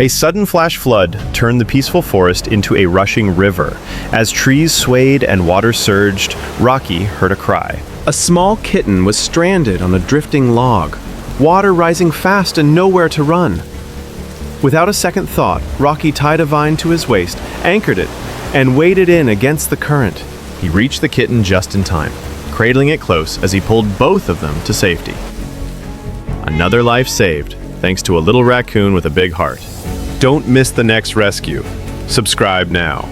A sudden flash flood turned the peaceful forest into a rushing river. As trees swayed and water surged, Rocky heard a cry. A small kitten was stranded on a drifting log, water rising fast and nowhere to run. Without a second thought, Rocky tied a vine to his waist, anchored it, and waded in against the current. He reached the kitten just in time, cradling it close as he pulled both of them to safety. Another life saved, thanks to a little raccoon with a big heart. Don't miss the next rescue. Subscribe now.